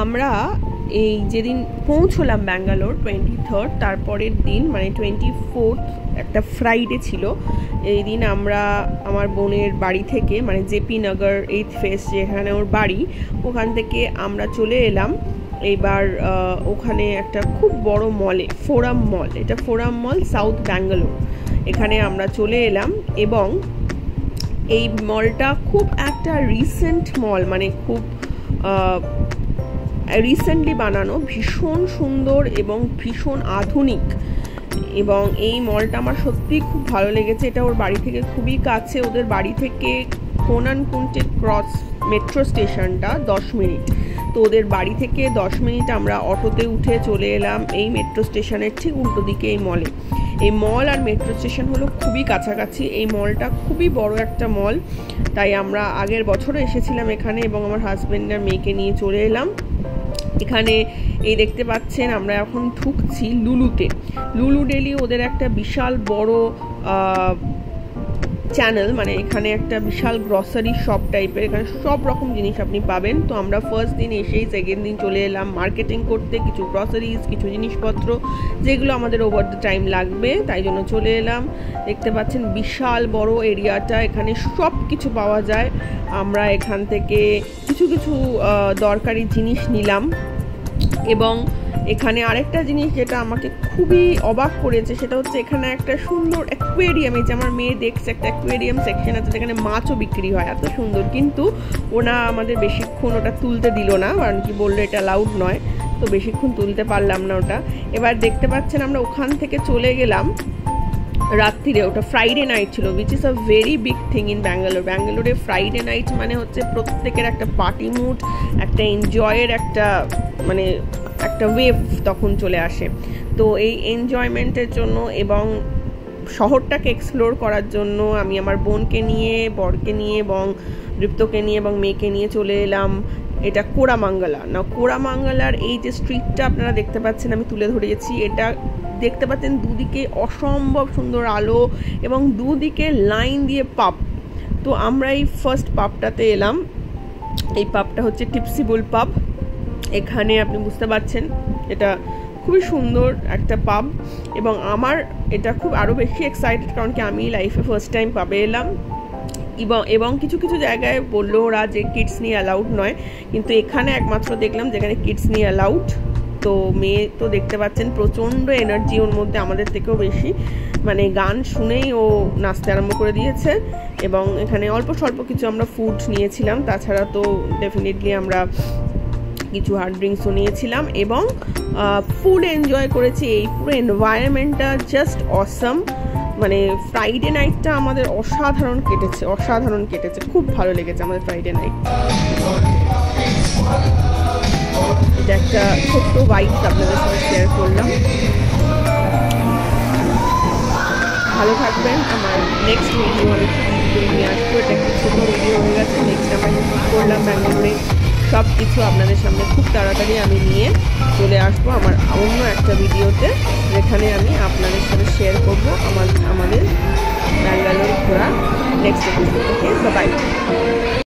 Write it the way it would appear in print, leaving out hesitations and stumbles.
আমরা এই যেদিন পৌঁছলাম ব্যাঙ্গালোর 23rd, তারপরের দিন মানে 24th একটা ফ্রাইডে ছিল। এই দিন আমরা আমার বোনের বাড়ি থেকে মানে জেপি নগর 8th ফেস যেখানে ওর বাড়ি, ওখান থেকে আমরা চলে এলাম এইবার ওখানে একটা খুব বড় মলে, ফোরাম মল, এটা ফোরাম মল সাউথ ব্যাঙ্গালোর, এখানে আমরা চলে এলাম। এবং এই মলটা খুব একটা রিসেন্ট মল, মানে খুব রিসেন্টলি বানানো, ভীষণ সুন্দর এবং ভীষণ আধুনিক। এবং এই মলটা আমার সত্যিই খুব ভালো লেগেছে। এটা ওর বাড়ি থেকে খুবই কাছে, ওদের বাড়ি থেকে কোনানকুন্টে ক্রস মেট্রো স্টেশনটা 10 মিনিট। তো ওদের বাড়ি থেকে 10 মিনিট আমরা অটোতে উঠে চলে এলাম এই মেট্রো স্টেশনের ঠিক উল্টো দিকে এই মলে। এই মল আর মেট্রো স্টেশন হলো খুবই কাছাকাছি। এই মলটা খুবই বড় একটা মল, তাই আমরা আগের বছরও এসেছিলাম এখানে এবং আমার হাজব্যান্ড আর মেয়েকে নিয়ে চলে এলাম এখানে। এই দেখতে পাচ্ছেন আমরা এখন ঢুকছি লুলুতে। লুলু ডেলি ওদের একটা বিশাল বড় চ্যানেল, মানে এখানে একটা বিশাল গ্রসারি শপ টাইপের, এখানে সব রকম জিনিস আপনি পাবেন। তো আমরা ফার্স্ট দিন এসেই সেকেন্ড দিন চলে এলাম মার্কেটিং করতে, কিছু গ্রসারিজ, কিছু জিনিসপত্র যেগুলো আমাদের ওভার দ্য টাইম লাগবে, তাই জন্য চলে এলাম। দেখতে পাচ্ছেন বিশাল বড় এরিয়াটা, এখানে সব কিছু পাওয়া যায়। আমরা এখান থেকে কিছু কিছু দরকারি জিনিস নিলাম। এবং এখানে আরেকটা জিনিস যেটা আমাকে খুবই অবাক করেছে সেটা হচ্ছে এখানে একটা সুন্দর অ্যাকুয়ারিয়াম, এই যে আমার মেয়ে দেখছে একটা অ্যাকুয়ারিয়াম সেকশন আছে যেখানে মাছও বিক্রি হয়, এত সুন্দর। কিন্তু ওনা আমাদের বেশিক্ষণ ওটা তুলতে দিল না, কারণ কি বললো এটা অ্যালাউড নয়, তো বেশিক্ষণ তুলতে পারলাম না ওটা। এবার দেখতে পাচ্ছেন আমরা ওখান থেকে চলে গেলাম রাত্রিরে, ওটা ফ্রাইডে নাইট ছিল, which is a very big thing in Bangalore. ব্যাঙ্গালোরে ফ্রাইডে নাইট মানে হচ্ছে প্রত্যেকের একটা পার্টি মুড, একটা এনজয়ের একটা মানে একটা ওয়েভ তখন চলে আসে। তো এই এনজয়মেন্টের জন্য এবং শহরটাকে এক্সপ্লোর করার জন্য আমি আমার বোনকে নিয়ে, বরকে নিয়ে এবং দৃপ্তকে নিয়ে এবং মেয়েকে নিয়ে চলে এলাম এটা কোরামাঙ্গালা। না, কোরামাঙ্গালার এই যে স্ট্রিটটা আপনারা দেখতে পাচ্ছেন, আমি তুলে ধরিয়েছি, এটা দেখতে পাচ্ছেন দুদিকে অসম্ভব সুন্দর আলো এবং দুদিকে লাইন দিয়ে পাব। তো আমরা এই ফার্স্ট পাবটাতে এলাম। এই পাবটা হচ্ছে টিপসি বুল পাব। এখানে আপনি বুঝতে পারছেন এটা খুবই সুন্দর একটা পাব এবং আমার এটা খুব আরও বেশি এক্সাইটেড, কারণ কি আমি লাইফে ফার্স্ট টাইম পাবে এলাম। এবং কিছু কিছু জায়গায় বললো ওরা যে কিডস নিয়ে অ্যালাউড নয়, কিন্তু এখানে একমাত্র দেখলাম যেখানে কিডস নিয়ে অ্যালাউড। তো মেয়ে তো দেখতে পাচ্ছেন প্রচণ্ড এনার্জি ওর মধ্যে, আমাদের থেকেও বেশি, মানে গান শুনেই ও নাচতে আরম্ভ করে দিয়েছে। এবং এখানে অল্প স্বল্প কিছু আমরা ফুড নিয়েছিলাম, তাছাড়া তো ডেফিনেটলি আমরা কিছু হার্ড ড্রিঙ্কসও নিয়েছিলাম এবং ফুল এনজয় করেছি। এই পুরো এনভায়রনমেন্টটা জাস্ট অসাম, মানে ফ্রাইডে নাইটটা আমাদের অসাধারণ কেটেছে, খুব ভালো লেগেছে আমাদের ফ্রাইডে নাইট। এটা একটা ছোট্ট বাইক আপনাদের সাথে শেয়ার করলাম। ভালো থাকবেন। আমার নেক্সট ভিডিও আমি নিয়ে আসবো, এটা একটা ছোটো ভিডিও হয়ে গেছে। নেক্সট আমরা কি করলাম ব্যাঙ্গালোরে সব কিছু আপনাদের সামনে খুব তাড়াতাড়ি আমি নিয়ে চলে আসবো আমার অন্য একটা ভিডিওতে, যেখানে আমি আপনাদের সাথে শেয়ার করবো আমাদের ব্যাঙ্গালোর ঘোরা নেক্সট এপিসোড। Okay, by.